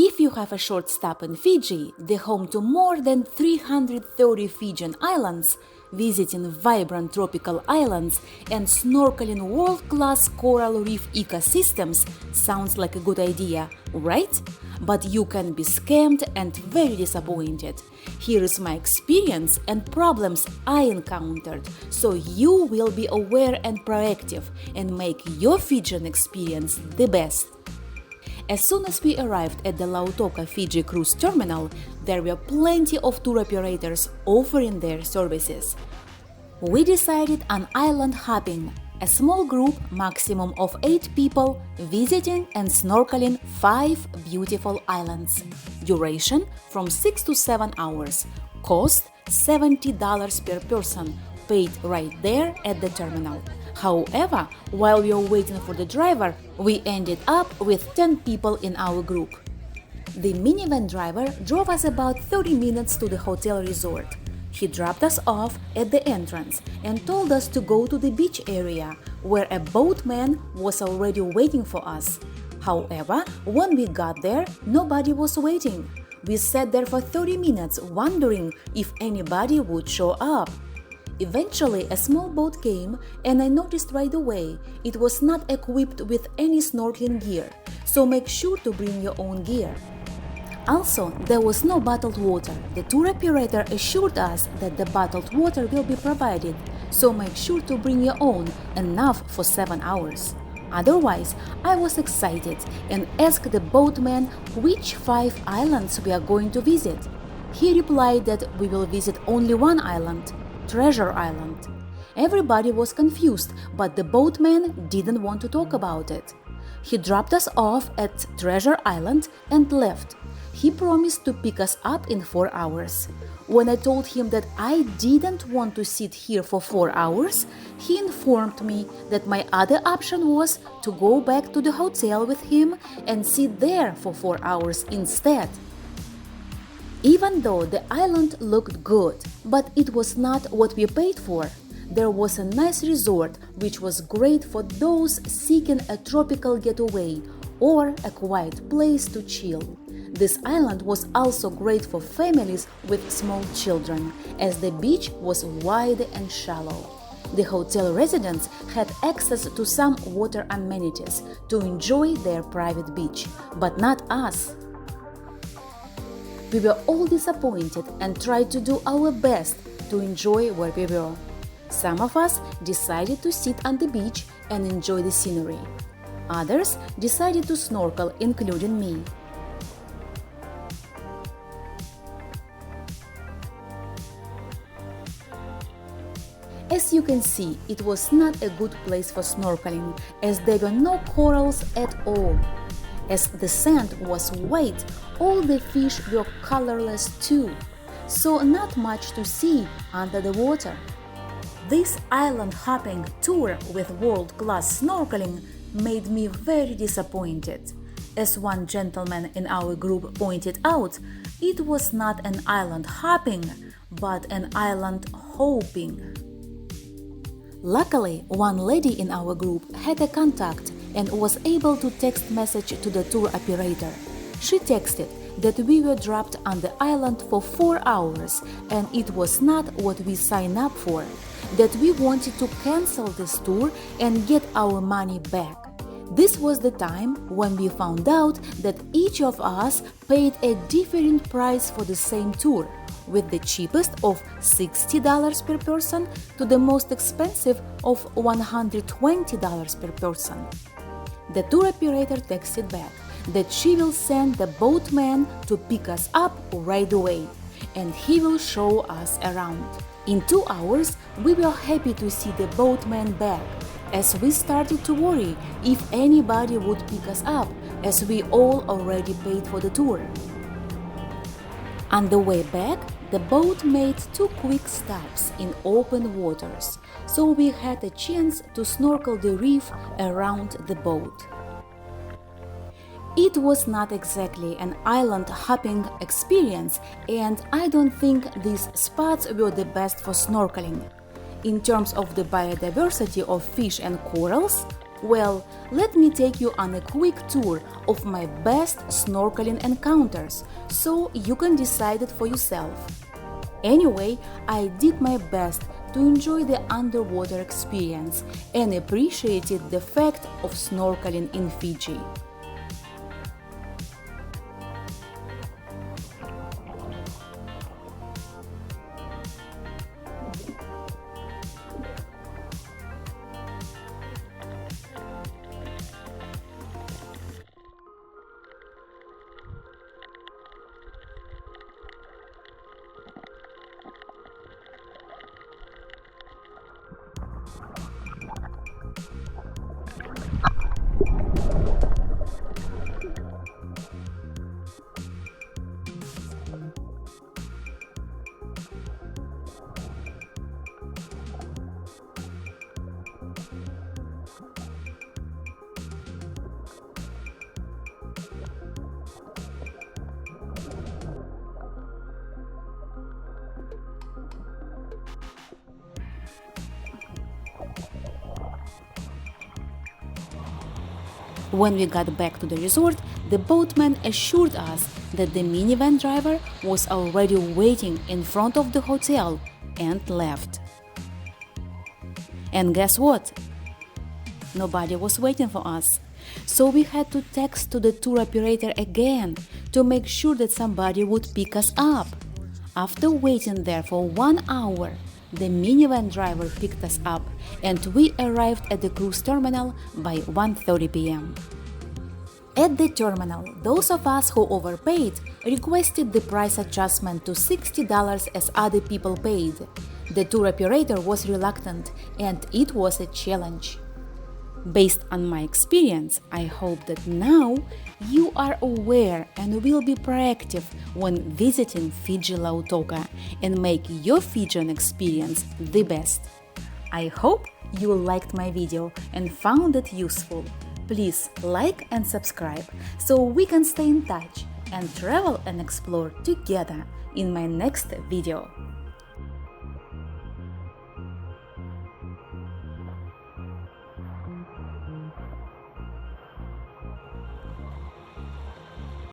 If you have a short stop in Fiji, the home to more than 330 Fijian islands, visiting vibrant tropical islands and snorkeling world-class coral reef ecosystems sounds like a good idea, right? But you can be scammed and very disappointed. Here is my experience and problems I encountered, so you will be aware and proactive and make your Fijian experience the best. As soon as we arrived at the Lautoka, Fiji cruise terminal, there were plenty of tour operators offering their services. We decided on island hopping, a small group, maximum of 8 people, visiting and snorkeling 5 beautiful islands. Duration from 6 to 7 hours. Cost $70 per person, paid right there at the terminal. However, while we were waiting for the driver, we ended up with 10 people in our group. The minivan driver drove us about 30 minutes to the hotel resort. He dropped us off at the entrance and told us to go to the beach area, where a boatman was already waiting for us. However, when we got there, nobody was waiting. We sat there for 30 minutes wondering if anybody would show up. Eventually, a small boat came, and I noticed right away it was not equipped with any snorkeling gear, so make sure to bring your own gear. Also, there was no bottled water. The tour operator assured us that the bottled water will be provided, so make sure to bring your own, enough for 7 hours. Otherwise, I was excited and asked the boatman which 5 islands we are going to visit. He replied that we will visit only one island, Treasure Island. Everybody was confused, but the boatman didn't want to talk about it. He dropped us off at Treasure Island and left. He promised to pick us up in 4 hours. When I told him that I didn't want to sit here for 4 hours, he informed me that my other option was to go back to the hotel with him and sit there for 4 hours instead. Even though the island looked good, but it was not what we paid for. There was a nice resort which was great for those seeking a tropical getaway or a quiet place to chill. This island was also great for families with small children, as the beach was wide and shallow. The hotel residents had access to some water amenities to enjoy their private beach, but not us. We were all disappointed and tried to do our best to enjoy where we were. Some of us decided to sit on the beach and enjoy the scenery. Others decided to snorkel, including me. As you can see, it was not a good place for snorkeling, as there were no corals at all. As the sand was white, all the fish were colorless too, so not much to see under the water. This island hopping tour with world-class snorkeling made me very disappointed. As one gentleman in our group pointed out, it was not an island hopping, but an island hopping. Luckily, one lady in our group had a contact and was able to text message to the tour operator. She texted that we were dropped on the island for 4 hours and it was not what we signed up for, that we wanted to cancel this tour and get our money back. This was the time when we found out that each of us paid a different price for the same tour, with the cheapest of $60 per person to the most expensive of $120 per person. The tour operator texted back that she will send the boatman to pick us up right away, and he will show us around. In 2 hours, we were happy to see the boatman back, as we started to worry if anybody would pick us up, as we all already paid for the tour. On the way back, the boat made 2 quick stops in open waters, so we had a chance to snorkel the reef around the boat. It was not exactly an island hopping experience, and I don't think these spots were the best for snorkeling. In terms of the biodiversity of fish and corals, Well, let me take you on a quick tour of my best snorkeling encounters, so you can decide it for yourself. Anyway, I did my best to enjoy the underwater experience and appreciated the fact of snorkeling in Fiji. When we got back to the resort, the boatman assured us that the minivan driver was already waiting in front of the hotel and left. And guess what? Nobody was waiting for us. So we had to text to the tour operator again to make sure that somebody would pick us up. After waiting there for 1 hour, the minivan driver picked us up and we arrived at the cruise terminal by 1:30 p.m. At the terminal, those of us who overpaid requested the price adjustment to $60 as other people paid. The tour operator was reluctant and it was a challenge. Based on my experience, I hope that now you are aware and will be proactive when visiting Fiji Lautoka and make your Fijian experience the best. I hope you liked my video and found it useful. Please like and subscribe so we can stay in touch and travel and explore together in my next video.